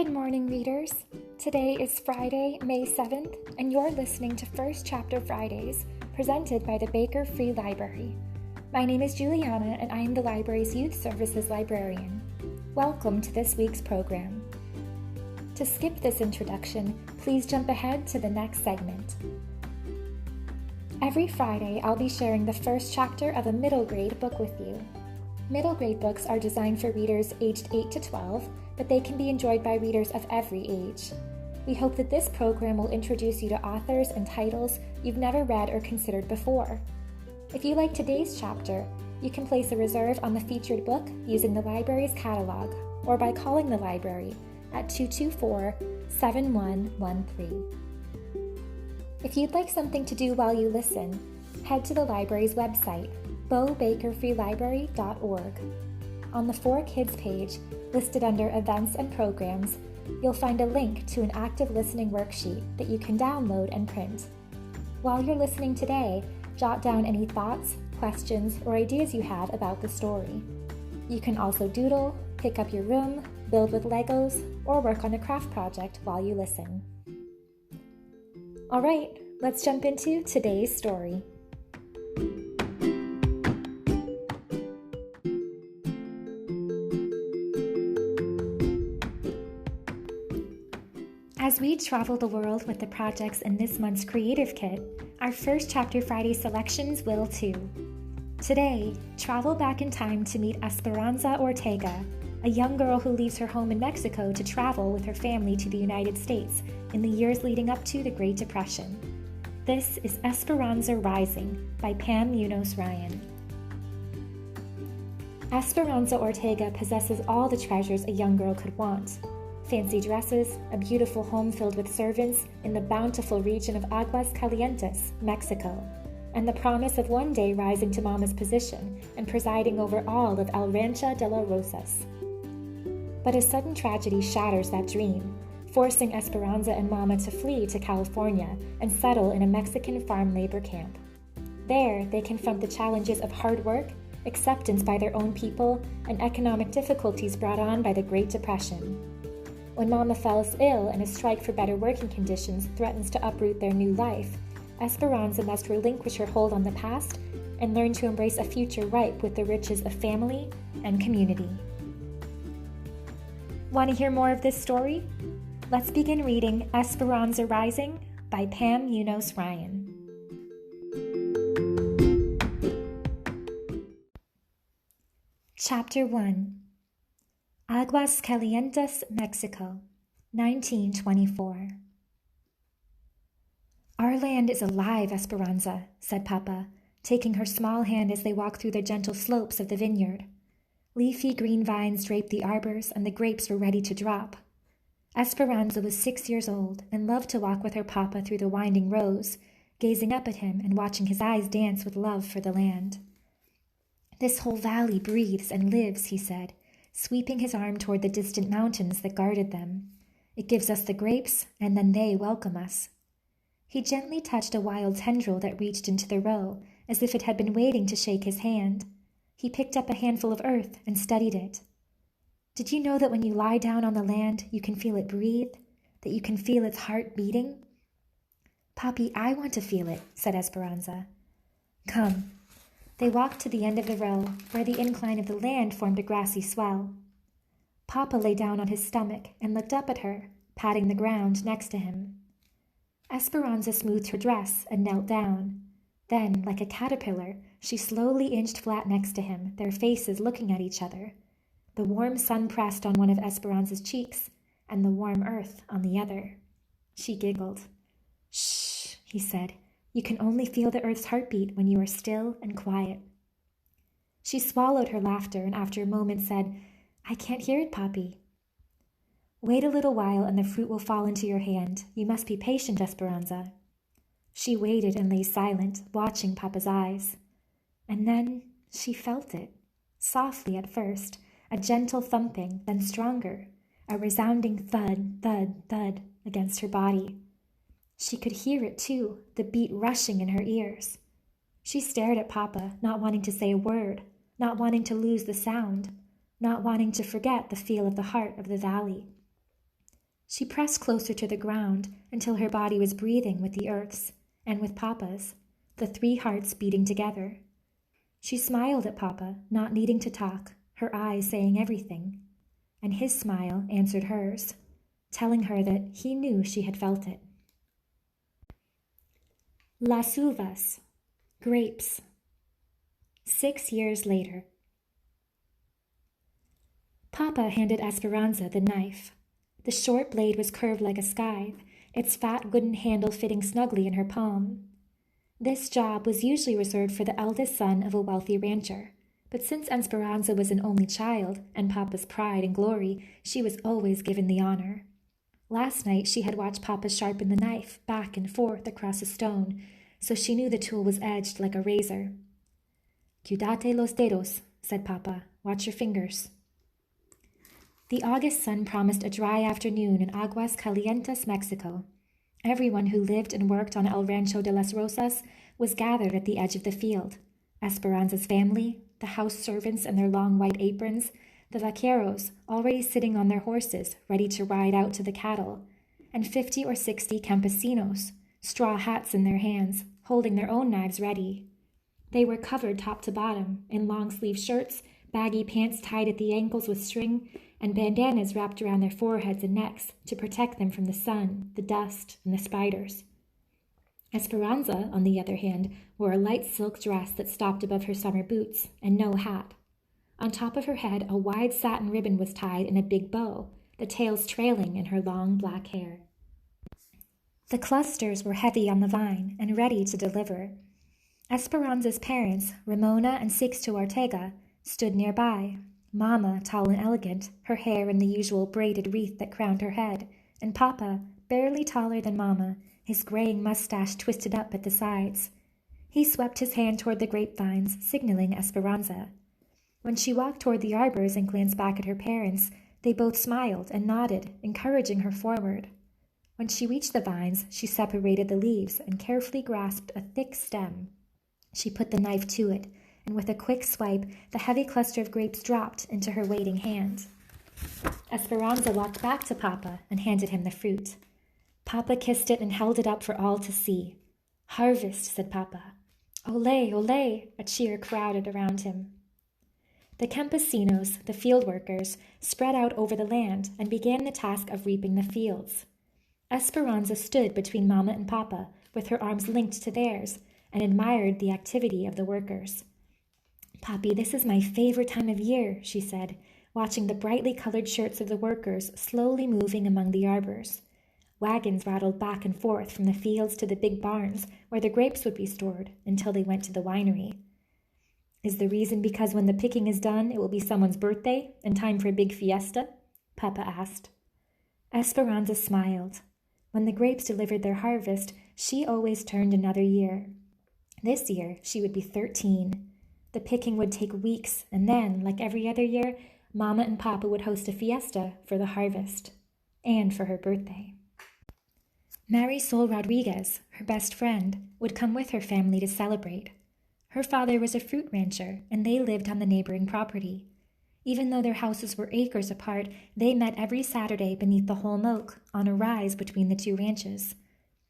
Good morning, readers. Today is Friday, May 7th, and you're listening to First Chapter Fridays, presented by the Baker Free Library. My name is Juliana, and I am the library's Youth Services librarian. Welcome to this week's program. To skip this introduction, please jump ahead to the next segment. Every Friday, I'll be sharing the first chapter of a middle grade book with you. Middle grade books are designed for readers aged 8 to 12, but they can be enjoyed by readers of every age. We hope that this program will introduce you to authors and titles you've never read or considered before. If you like today's chapter, you can place a reserve on the featured book using the library's catalog or by calling the library at 224-7113. If you'd like something to do while you listen, head to the library's website, bobakerfreelibrary.org. On the For Kids page, listed under Events and Programs, you'll find a link to an active listening worksheet that you can download and print. While you're listening today, jot down any thoughts, questions, or ideas you have about the story. You can also doodle, pick up your room, build with Legos, or work on a craft project while you listen. All right, let's jump into today's story. As we travel the world with the projects in this month's Creative Kit, our First Chapter Friday selections will too. Today, travel back in time to meet Esperanza Ortega, a young girl who leaves her home in Mexico to travel with her family to the United States in the years leading up to the Great Depression. This is Esperanza Rising by Pam Muñoz Ryan. Esperanza Ortega possesses all the treasures a young girl could want. Fancy dresses, a beautiful home filled with servants in the bountiful region of Aguascalientes, Mexico, and the promise of one day rising to Mama's position and presiding over all of El Rancho de las Rosas. But a sudden tragedy shatters that dream, forcing Esperanza and Mama to flee to California and settle in a Mexican farm labor camp. There, they confront the challenges of hard work, acceptance by their own people, and economic difficulties brought on by the Great Depression. When Mama falls ill and a strike for better working conditions threatens to uproot their new life, Esperanza must relinquish her hold on the past and learn to embrace a future ripe with the riches of family and community. Want to hear more of this story? Let's begin reading Esperanza Rising by Pam Muñoz Ryan. Chapter 1. Aguascalientes, Mexico, 1924. Our land is alive, Esperanza, said Papa, taking her small hand as they walked through the gentle slopes of the vineyard. Leafy green vines draped the arbors, and the grapes were ready to drop. Esperanza was 6 years old and loved to walk with her Papa through the winding rows, gazing up at him and watching his eyes dance with love for the land. This whole valley breathes and lives, he said, sweeping his arm toward the distant mountains that guarded them. It gives us the grapes, and then they welcome us. He gently touched a wild tendril that reached into the row, as if it had been waiting to shake his hand. He picked up a handful of earth and studied it. Did you know that when you lie down on the land, you can feel it breathe, that you can feel its heart beating? Papi, I want to feel it, said Esperanza. Come. They walked to the end of the row, where the incline of the land formed a grassy swell. Papa lay down on his stomach and looked up at her, patting the ground next to him. Esperanza smoothed her dress and knelt down. Then, like a caterpillar, she slowly inched flat next to him, their faces looking at each other. The warm sun pressed on one of Esperanza's cheeks, and the warm earth on the other. She giggled. Shh, he said. You can only feel the earth's heartbeat when you are still and quiet. She swallowed her laughter and after a moment said, I can't hear it, Papi. Wait a little while and the fruit will fall into your hand. You must be patient, Esperanza. She waited and lay silent, watching Papa's eyes. And then she felt it, softly at first, a gentle thumping, then stronger, a resounding thud, thud, thud against her body. She could hear it too, the beat rushing in her ears. She stared at Papa, not wanting to say a word, not wanting to lose the sound, not wanting to forget the feel of the heart of the valley. She pressed closer to the ground until her body was breathing with the earth's and with Papa's, the three hearts beating together. She smiled at Papa, not needing to talk, her eyes saying everything, and his smile answered hers, telling her that he knew she had felt it. Las uvas, grapes. 6 years later. Papa handed Esperanza the knife. The short blade was curved like a scythe, its fat wooden handle fitting snugly in her palm. This job was usually reserved for the eldest son of a wealthy rancher, but since Esperanza was an only child and Papa's pride and glory, she was always given the honor. Last night she had watched Papa sharpen the knife back and forth across a stone, so she knew the tool was edged like a razor. "Cuidate los dedos," said Papa. "Watch your fingers." The August sun promised a dry afternoon in Aguas Calientes, Mexico. Everyone who lived and worked on El Rancho de las Rosas was gathered at the edge of the field. Esperanza's family, the house servants in their long white aprons, the vaqueros already sitting on their horses ready to ride out to the cattle, and 50 or 60 campesinos, straw hats in their hands, holding their own knives ready. They were covered top to bottom in long-sleeve shirts, baggy pants tied at the ankles with string, and bandanas wrapped around their foreheads and necks to protect them from the sun, the dust, and the spiders. Esperanza, on the other hand, wore a light silk dress that stopped above her summer boots, and no hat. On top of her head, a wide satin ribbon was tied in a big bow, the tails trailing in her long black hair. The clusters were heavy on the vine and ready to deliver. Esperanza's parents, Ramona and Sixto Ortega, stood nearby. Mama, tall and elegant, her hair in the usual braided wreath that crowned her head, and Papa, barely taller than Mama, his graying mustache twisted up at the sides. He swept his hand toward the grapevines, signaling Esperanza. When she walked toward the arbors and glanced back at her parents, they both smiled and nodded, encouraging her forward. When she reached the vines, she separated the leaves and carefully grasped a thick stem. She put the knife to it, and with a quick swipe, the heavy cluster of grapes dropped into her waiting hand. Esperanza walked back to Papa and handed him the fruit. Papa kissed it and held it up for all to see. "Harvest," said Papa. "Ole, ole," a cheer crowded around him. The campesinos, the field workers, spread out over the land and began the task of reaping the fields. Esperanza stood between Mama and Papa, with her arms linked to theirs, and admired the activity of the workers. "Papi, this is my favorite time of year," she said, watching the brightly colored shirts of the workers slowly moving among the arbors. Wagons rattled back and forth from the fields to the big barns where the grapes would be stored until they went to the winery. "Is the reason because when the picking is done, it will be someone's birthday and time for a big fiesta?" Papa asked. Esperanza smiled. When the grapes delivered their harvest, she always turned another year. This year, she would be 13. The picking would take weeks, and then, like every other year, Mama and Papa would host a fiesta for the harvest and for her birthday. Marisol Rodriguez, her best friend, would come with her family to celebrate. Her father was a fruit rancher, and they lived on the neighboring property. Even though their houses were acres apart, they met every Saturday beneath the holm oak on a rise between the two ranches.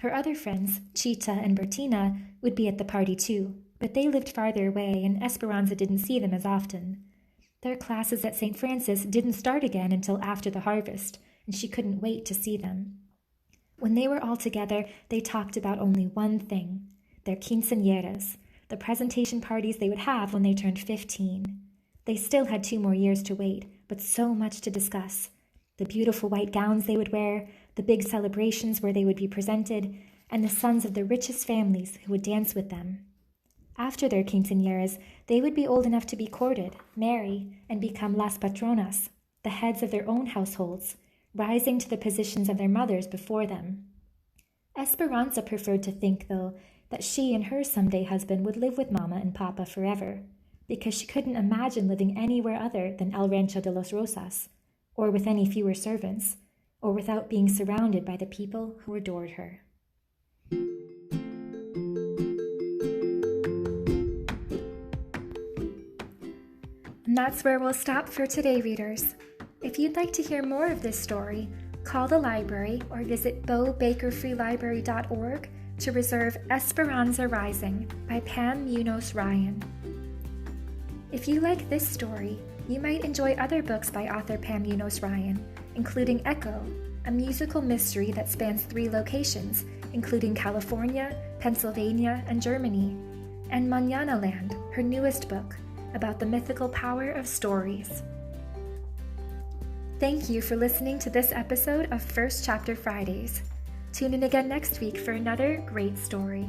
Her other friends, Chita and Bertina, would be at the party too, but they lived farther away and Esperanza didn't see them as often. Their classes at St. Francis didn't start again until after the harvest, and she couldn't wait to see them. When they were all together, they talked about only one thing, their quinceañeras, the presentation parties they would have when they turned 15. They still had 2 more years to wait, but so much to discuss. The beautiful white gowns they would wear, the big celebrations where they would be presented, and the sons of the richest families who would dance with them. After their quinceañeras, they would be old enough to be courted, marry, and become las patronas, the heads of their own households, rising to the positions of their mothers before them. Esperanza preferred to think, though, that she and her someday husband would live with Mama and Papa forever, because she couldn't imagine living anywhere other than El Rancho de los Rosas, or with any fewer servants, or without being surrounded by the people who adored her. And that's where we'll stop for today, readers. If you'd like to hear more of this story, Call the library or visit BoBakerFreeLibrary.org to reserve Esperanza Rising by Pam Muñoz Ryan. If you like this story, you might enjoy other books by author Pam Muñoz Ryan, including Echo, a musical mystery that spans 3 locations, including California, Pennsylvania, and Germany, and Mañana Land, her newest book, about the mythical power of stories. Thank you for listening to this episode of First Chapter Fridays. Tune in again next week for another great story.